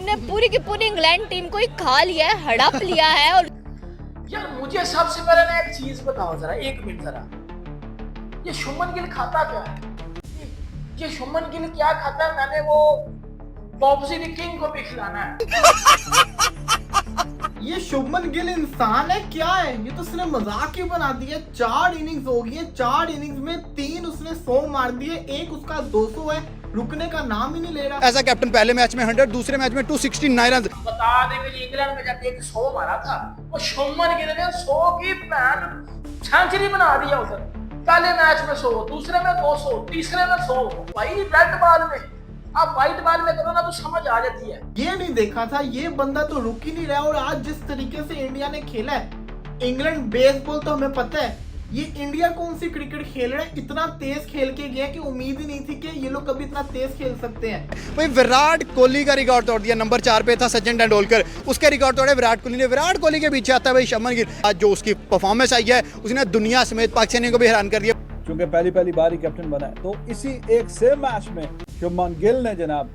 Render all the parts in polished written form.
तुमने पूरी की पूरी इंग्लैंड टीम को ही खा लिया है, हड़प लिया है। और यार मुझे सबसे पहले ना एक चीज बताओ जरा, एक मिनट जरा, ये शुभमन गिल खाता क्या है? ये शुभमन गिल क्या खाता है? मैंने वो बॉब्जी द किंग को भी खिलाना है। ये शुभमन गिल इंसान है क्या है? ये तो उसने मजाक ही बना दिया। 4 इनिंग्स हो गई है, 4 इनिंग्स में 3 उसने 100 मार दिए, एक उसका 200 है, रुकने का नाम ही नहीं ले रहा। एज अ कैप्टन पहले मैच में 100, दूसरे मैच में 269 रन। बता दे कि इंग्लैंड में जाके एक 100 मारा था, और शुभमन गिल ने 100 की सेंचुरी बना दिया उधर। पहले मैच में 100, दूसरे में 200, तीसरे में 100। भाई रेड बॉल में, आप व्हाइट बॉल में करो ना तो समझ आ जाती है। ये नहीं देखा था, ये बंदा तो रुक ही नहीं रहा। और आज जिस तरीके से इंडिया ने खेला है, इंग्लैंड बेसबॉल तो हमें पता है, ये इंडिया कौन सी क्रिकेट खेल रहा है, इतना तेज खेल के गया कि उम्मीद ही नहीं थी कि ये लोग कभी इतना तेज खेल सकते हैं। भाई विराट कोहली का रिकॉर्ड तोड़ दिया। नंबर 4 पे था सचिन तेंदुलकर, उसके रिकॉर्ड तोड़े विराट कोहली ने। विराट कोहली के पीछे आता है भाई शुभमन गिल। आज जो उसकी परफॉर्मेंस आई है, उसने दुनिया समेत पाकिस्तानियों को भी हैरान कर दिया। क्योंकि पहली बार ही कैप्टन बना है, तो इसी एक सेम मैच में शुभमन गिल ने जनाब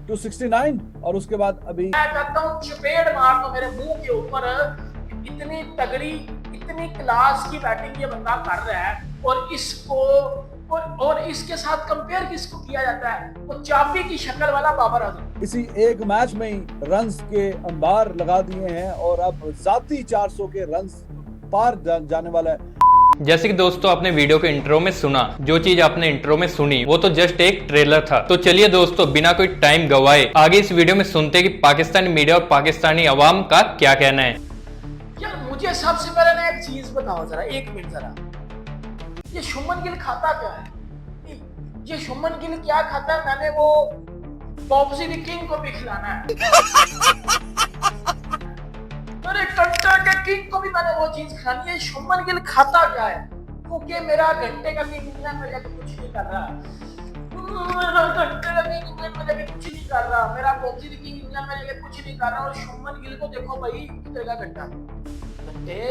269, और उसके बाद अभी मैं कहता हूँ चपेट मार दो मेरे मुंह के ऊपर। इतनी तगड़ी, इतनी क्लास की बैटिंग ये बंदा कर रहा है, और इसको और इसके साथ कंपेयर किसको किया जाता है? वो चाबी की शक्ल वाला बाबर आजम। इसी एक मैच में ही रन्स के अंबार लगा दिए हैं, और अब जाती 400 के रन्स पार जाने वाला है। जैसे कि दोस्तों आपने वीडियो के इंट्रो में सुना, जो चीज आपने इंट्रो में सुनी वो तो जस्ट एक ट्रेलर था। तो चलिए दोस्तों बिना कोई टाइम गवाए आगे इस वीडियो में सुनते कि पाकिस्तानी मीडिया और पाकिस्तानी अवाम का क्या कहना है। यार मुझे सबसे पहले ना एक चीज बताओ जरा, एक मिनट जरा, ये शुभमन गिल खाता क्या है? ये शुभमन गिल क्या खाता है? मैंने वो बॉब्जी द किंग को भी खिलाना है। अरे टट्टा के किंग को भी मैंने वो चीज खानी है। शुभमन गिल खाता क्या है? क्योंकि मेरा घंटे का भी इंग्लैंड में जाके कुछ नहीं कर रहा, मेरा घंटे का भी इंग्लैंड में जाके कुछ नहीं कर रहा, मेरा बॉब्जी द किंग इंग्लैंड में जाके कुछ नहीं कर रहा। और शुभमन गिल को देखो भाई, कितने का घंटा, घंटे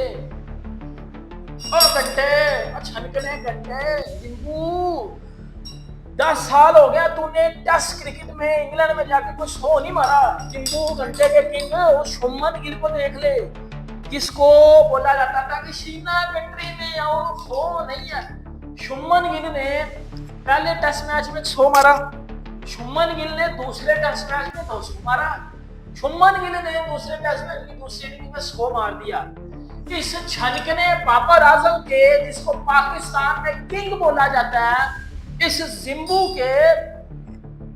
और घंटे, अच्छा निकले घंटे। जिंकू 10 साल हो गया तूने टेस्ट क्रिकेट में इंग्लैंड में जाके कुछ 100 नहीं मारा। जिंकू घंटे के किंग, वो शुभमन गिल को देख ले, जिसको बोला जाता था कि शीना कंट्री में और 100 नहीं है। शुभमन गिल ने पहले टेस्ट मैच में 100 मारा, शुभमन गिल ने दूसरे टेस्ट मैच में 200 मारा, शुभमन गिल ने दूसरे टेस्ट मैच में दूसरी इनिंग में 100 मार दिया। इस छनकने बाबर आजम के, जिसको पाकिस्तान में किंग बोला जाता है, इस जिम्बू के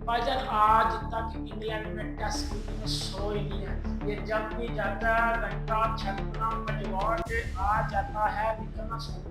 भाईजान आज तक इंग्लैंड में टेस्ट क्रिकेट में 100 ही नहीं है। ये जब भी जाता है घंटा छक्का मजवा के आ जाता है, निकलना शुरू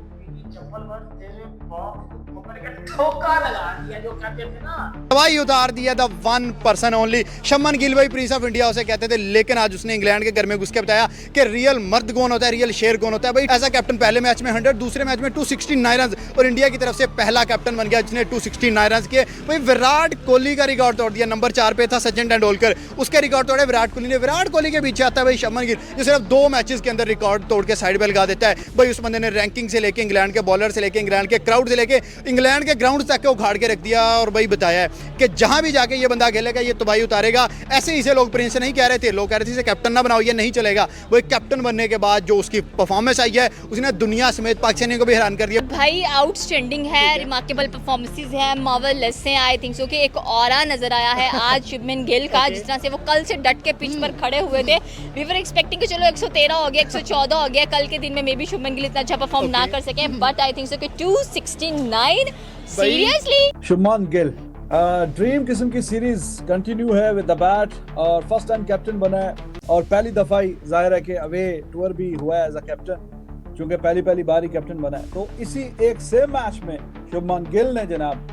चप्पल पर तेरे बाप को पकड़ के ठोका लगा दिया, जो कहते थे ना, हवाई उतार दिया। The one person only Shubman Gill भाई, प्रिंस ऑफ इंडिया उसे कहते थे। लेकिन आज उसने इंग्लैंड के घर में घुस के बताया कि रियल मर्द कौन होता है, रियल शेर कौन होता है। भाई एज अ कैप्टन पहले मैच में 100, दूसरे मैच में 269 रन, और इंडिया की तरफ से पहला कैप्टन बन गया जिसने 269 रन किए। भाई विराट कोहली का रिकॉर्ड तोड़ दिया। नंबर 4 पे था सचिन तेंदुलकर, उसके रिकॉर्ड तोड़े विराट कोहली ने। विराट कोहली के पीछे आता है भाई शुभमन गिल, जो सिर्फ 2 मैचेस के अंदर रिकॉर्ड तोड़ के साइड पे लगा देता है। भाई उस बंदे ने रैंकिंग से लेके, इंग्लैंड के बॉलर से लेके, इंग्लैंड के क्राउड से लेके, इंग्लैंड के ग्राउंड तक को उखाड़ के रख दिया। और भाई बताया है कि जहां भी जाके ये बंदा खेलेगा ये तबाही उतारेगा। ऐसे इसे लोग प्रिंस नहीं कह रहे थे, लोग कह रहे थे इसे कैप्टन ना बनाओ, ये नहीं चलेगा। वो कैप्टन बनने के बाद जो उसकी परफॉर्मेंस आई है, उसने दुनिया समेत पाकिस्तानियों को भी हैरान कर दिया। भाई आउटस्टैंडिंग है, रिमार्केबल परफॉर्मेंसेस है, मार्वेलस है। आई थिंक सो कि एक ऑरा नजर आया है आज शुभमन गिल का, जिस तरह से वो कल से डट के पिच पर खड़े हुए थे। वी वर एक्सपेक्टिंग कि चलो 113 हो गया, 114 हो गया, कल के दिन में मे बी शुभमन गिल इतना अच्छा परफॉर्म ना कर सके, बट आई थिंक सो कि 269 सीरियसली। शुभमन गिल ड्रीम किस्म की सीरीज कंटिन्यू है विद द बैट, और फर्स्ट टाइम कैप्टन बना है, और पहली दफा ही जाहिर है कि अवे टूर भी हुआ है एज अ कैप्टन, क्योंकि पहली बार ही कैप्टन बना है। तो इसी एक सेम मैच में शुभमन गिल ने जनाब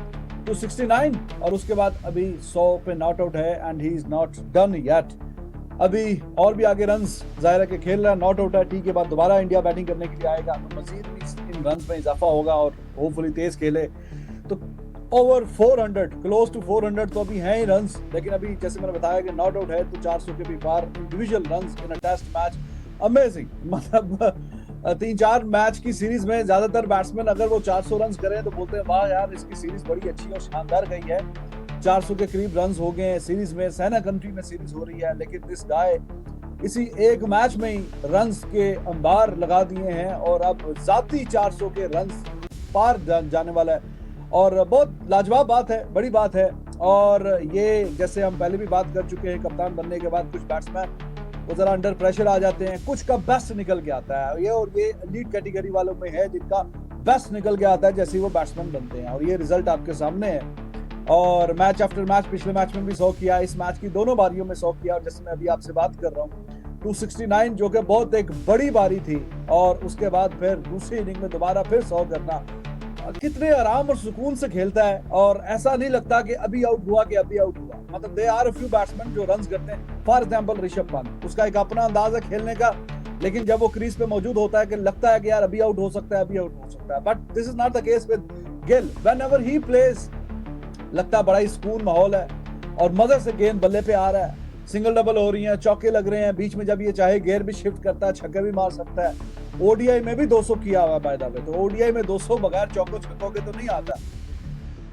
269, और उसके बाद अभी 100 पे नॉट आउट है, and he is not done yet. अभी और भी आगे रन्स जाहिर है कि खेल रहा है, नॉट आउट है, टी के बाद दोबारा इंडिया बैटिंग करने के लिए आएगा, तो मजीद भी इन रन्स में इजाफा होगा, और होपफुली तेज खेले तो ओवर 400, क्लोज टू 400 तो अभी हैं ही रन्स। लेकिन अभी जैसे मैंने बताया कि नॉट आउट है, तो 400 के भी पार individual runs in a test match. Amazing, मतलब 3-4 मैच की सीरीज में ज्यादातर बैट्समैन अगर वो 400 रन करें तो बोलते हैं वाह यार इसकी सीरीज बड़ी अच्छी और शानदार गई है। 400 के करीब रन्स हो गए हैं सीरीज में, सेना कंट्री में सीरीज हो रही है, लेकिन दिस गाय इसी एक मैच में ही रन्स के अंबार लगा दिए हैं और अब जाती 400 के रन्स पार जाने वाला है और बहुत लाजवाब बात है, बड़ी बात है। और ये जैसे हम पहले भी बात कर चुके हैं, कप्तान बनने के बाद कुछ बैट्समैन वो जरा अंडर प्रेशर आ जाते हैं, कुछ का बेस्ट निकल के आता है ये, और ये लीड कैटेगरी वालों में है जिनका बेस्ट निकल के आता है जैसे वो बैट्समैन बनते हैं, और ये रिजल्ट आपके सामने है। और मैच आफ्टर मैच, पिछले मैच में भी 100 किया, इस मैच की दोनों बारियों में 100 किया, और जैसे मैं अभी आपसे बात कर रहा हूँ 269 जो कि बहुत एक बड़ी बारी थी, और उसके बाद फिर दूसरी इनिंग में दोबारा फिर 100 करना, कितने आराम और सुकून से खेलता है, और ऐसा नहीं लगता कि अभी आउट हुआ कि अभी आउट हुआ। मतलब they are a few batsman जो रन्स करते हैं, फॉर एग्जांपल ऋषभ पंत, उसका एक अपना अंदाज है खेलने का, लेकिन जब वो क्रीज पे मौजूद होता है कि लगता है कि यार अभी आउट हो सकता है, अभी आउट हो सकता है, but this is not the case with Gill. Whenever he plays लगता है बड़ा ही सुकून माहौल है और मजे से गेंद बल्ले पे आ रहा है, सिंगल डबल हो रही है, चौके लग रहे हैं, बीच में जब ये चाहे गेयर भी शिफ्ट करता है, छक्के भी मार सकता है। ओडीआई में भी 200 किया हुआ बाय द वे, तो ओडीआई में 200 बगैर चौकों छक्कों के तो नहीं आता।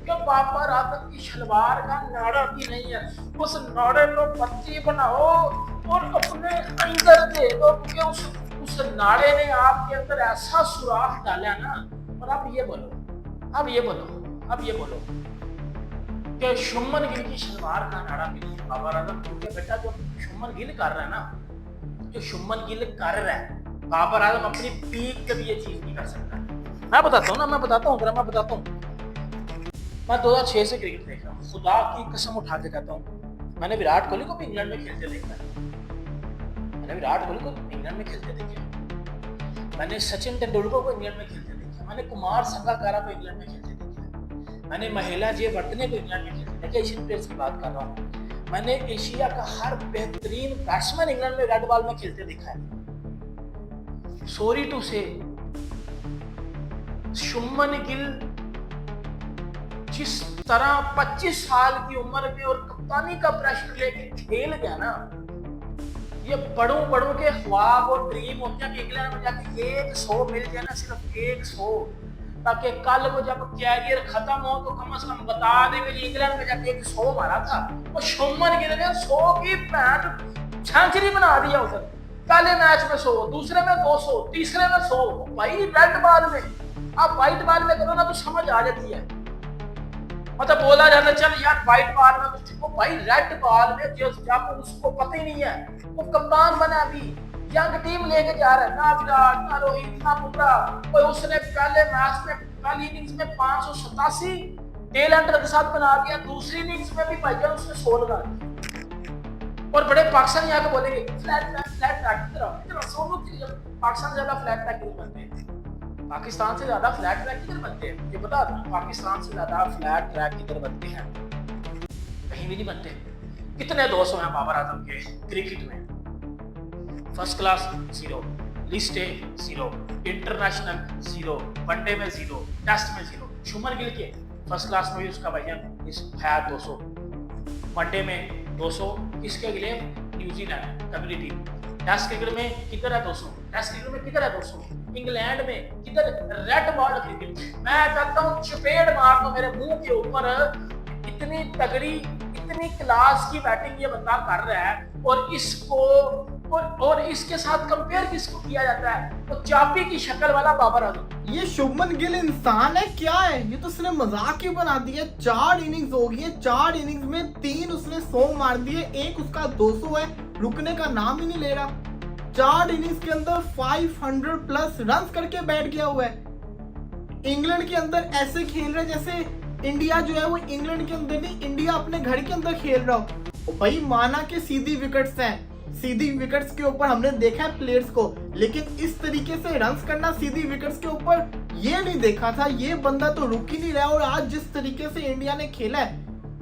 क्यों बाबर आदम की शलवार का नाड़ा भी नहीं है, उस नाड़े को पत्ती बनाओ और अपने अंदर दे दो, क्योंकि उस नाड़े ने आपके अंदर ऐसा सुराख डाला ना। और अब ये बोलो कि शुमन गिल की शलवार का नाड़ा भी नहीं है बाबर आदम, क्योंकि बेटा जो शुमन गिल कर रहा है ना, जो शुमन गिल कर रहा है, बाबर आदम अपनी पीक पे भी ये चीज नहीं कर सकता। मैं बताता हूँ मैं 2006 से क्रिकेट देख रहा हूँ, खुदा की कसम उठा के कहता हूँ, मैंने विराट कोहली को भी इंग्लैंड में खेलते देखा है, मैंने सचिन तेंदुलकर को इंग्लैंड में खेलते देखा, मैंने कुमार संगकारा को इंग्लैंड में खेलते देखा, मैंने महिला जे वर्तने को इंग्लैंड में खेलते देखा, एशियन प्लेयर्स की बात कर रहा हूँ। मैंने एशिया का हर बेहतरीन बैट्समैन इंग्लैंड में रेड बॉल में खेलते देखा है। सॉरी टू से शुमन गिल जिस तरह 25 साल की उम्र में और कप्तानी का प्रेशर लेके खेल गया ना, ये बड़ों के ख्वाब और ड्रीम होते हैं कि इंग्लैंड में जाके 100 मिल जाए ना, सिर्फ 100, ताकि कल वो जब कैरियर खत्म हो तो कम से कम बता दे कि इंग्लैंड में जाके 100 मारा था। वो शुमन गिल ने 100 की पैंट सेंचुरी बना दिया उधर, पहले मैच में 100, दूसरे में 200, तीसरे में 100। भाई रेड बॉल में, आप व्हाइट बॉल में करो ना तो समझ आ जाती है। मतलब बोला जाता है चल यार व्हाइट बॉल में कुछ, वो भाई रेड बॉल में जब उसको पता ही नहीं है, वो कप्तान बना, अभी यंग टीम लेके जा रहा है, ना विराट ना रोहित ना बुमराह, और उसने पहले मैच में पहली इनिंग्स में 587 टेल एंडर के साथ बना दिया, दूसरी इनिंग्स में भी भाईजान उसने 100 लगा दिया। और बड़े पाकिस्तानी आके बोलेंगे फ्लैट इधर सोनू पाकिस्तान ज्यादा फ्लैट ट्रैक बनते हैं, पाकिस्तान से ज्यादा फ्लैट ट्रैक किधर बनते हैं, ये बता दो, पाकिस्तान से ज्यादा फ्लैट ट्रैक किधर बनते हैं, कहीं भी नहीं बनते। कितने 200 हैं बाबर आजम के क्रिकेट में? First class 0, list A 0, international 0, one day में 0, टेस्ट में 0। शुमन गिल के फर्स्ट क्लास में भी उसका भाईजान इस है 200, वनडे में 200, किसके लिए? New Zealand community. टेस्ट क्रिकेट में किधर है 200? टेस्ट क्रिकेट में किधर है 200? इंग्लैंड में किधर? Red ball cricket. मैं चाहता हूँ चपेट मार दो मेरे मुंह के ऊपर, इतनी तगड़ी इतनी क्लास की बैटिंग ये बंदा कर रहा है, और इसको और इसके साथ कंपेयर किसको किया जाता है? तो चापी की शक्ल वाला बाबर आजम। ये शुभमन गिल इंसान है क्या है? ये तो उसने मजाक ही बना दिया। 4 इनिंग्स हो गई है, 4 इनिंग्स में 3 उसने 100 मार दिए, एक उसका 200 है, रुकने का नाम ही नहीं ले रहा। 4 इनिंग्स के अंदर 500 प्लस रन करके बैठ गया हुआ है। इंग्लैंड के अंदर ऐसे खेल रहे जैसे इंडिया जो है वो इंग्लैंड के अंदर नहीं, इंडिया अपने घर के अंदर खेल रहा हो। भाई माना कि सीधी विकेट्स हैं, सीधी विकेट्स के ऊपर हमने देखा है प्लेयर्स को, लेकिन इस तरीके से रन्स करना सीधी विकेट्स के ऊपर ये नहीं देखा था। ये बंदा तो रुक ही नहीं रहा। और आज जिस तरीके से इंडिया ने खेला है,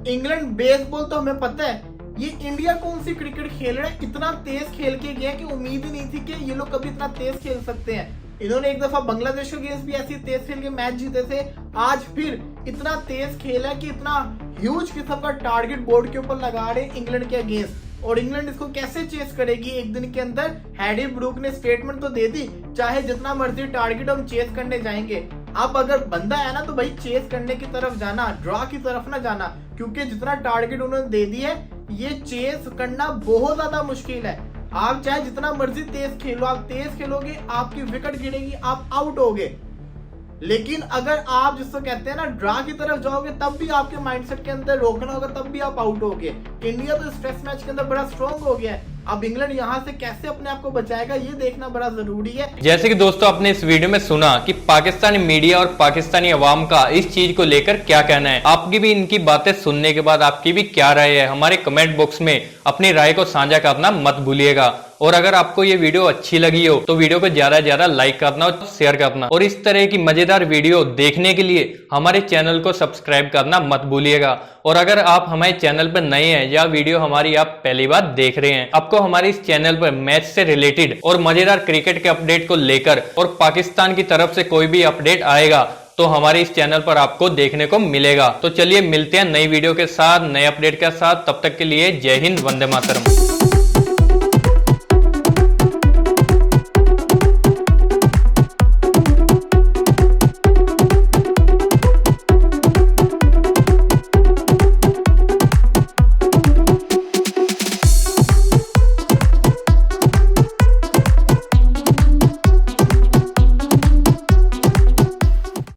इंग्लैंड बेसबॉल तो हमें पता है, ये इंडिया कौन सी क्रिकेट खेल रहे हैं, इतना तेज खेल के गया कि उम्मीद ही नहीं थी कि ये लोग कभी इतना तेज खेल सकते हैं। इन्होंने एक दफा बांग्लादेश के अगेंस्ट भी ऐसी तेज खेल के मैच जीते थे, आज फिर इतना तेज खेला है कि इतना ह्यूज किस्म का टारगेट बोर्ड के ऊपर लगा रहे इंग्लैंड के अगेंस्ट। और इंग्लैंड इसको कैसे चेस करेगी एक दिन के अंदर? हैरी ब्रूक ने स्टेटमेंट तो दे दी, चाहे जितना मर्जी टारगेट हम चेस करने जाएंगे, अब अगर बंदा है ना तो भाई चेस करने की तरफ जाना, ड्रॉ की तरफ ना जाना, क्योंकि जितना टारगेट उन्होंने दे दिया है ये चेस करना बहुत ज्यादा मुश्किल है। आप चाहे जितना मर्जी तेज खेलो, आप तेज खेलोगे आपकी विकेट गिरेगी, आप आउट होगे। लेकिन अगर आप जिसको कहते हैं ना ड्रा की तरफ जाओगे तब भी आपके माइंडसेट के अंदर रोकना होगा, तब भी आप आउट होगे। इंडिया तो स्ट्रेस मैच के अंदर बड़ा स्ट्रॉन्ग हो गया है, अब इंग्लैंड यहाँ से कैसे अपने आप को बचाएगा ये देखना बड़ा जरूरी है। जैसे कि दोस्तों आपने इस वीडियो में सुना कि पाकिस्तानी मीडिया और पाकिस्तानी अवाम का इस चीज को लेकर क्या कहना है। आपकी भी इनकी बातें सुनने के बाद आपकी भी क्या राय है, हमारे कमेंट बॉक्स में अपनी राय को साझा करना मत भूलिएगा। और अगर आपको ये वीडियो अच्छी लगी हो तो वीडियो को ज्यादा से ज्यादा लाइक करना और शेयर करना, और इस तरह की मजेदार वीडियो देखने के लिए हमारे चैनल को सब्सक्राइब करना मत भूलिएगा। और अगर आप हमारे चैनल पर नए हैं या वीडियो हमारी आप पहली बार देख रहे हैं, आपको हमारे इस चैनल पर मैच से रिलेटेड और मजेदार क्रिकेट के अपडेट को लेकर और पाकिस्तान की तरफ से कोई भी अपडेट आएगा तो हमारे इस चैनल पर आपको देखने को मिलेगा। तो चलिए मिलते हैं नई वीडियो के साथ, नए अपडेट के साथ। तब तक के लिए जय हिंद, वंदे मातरम।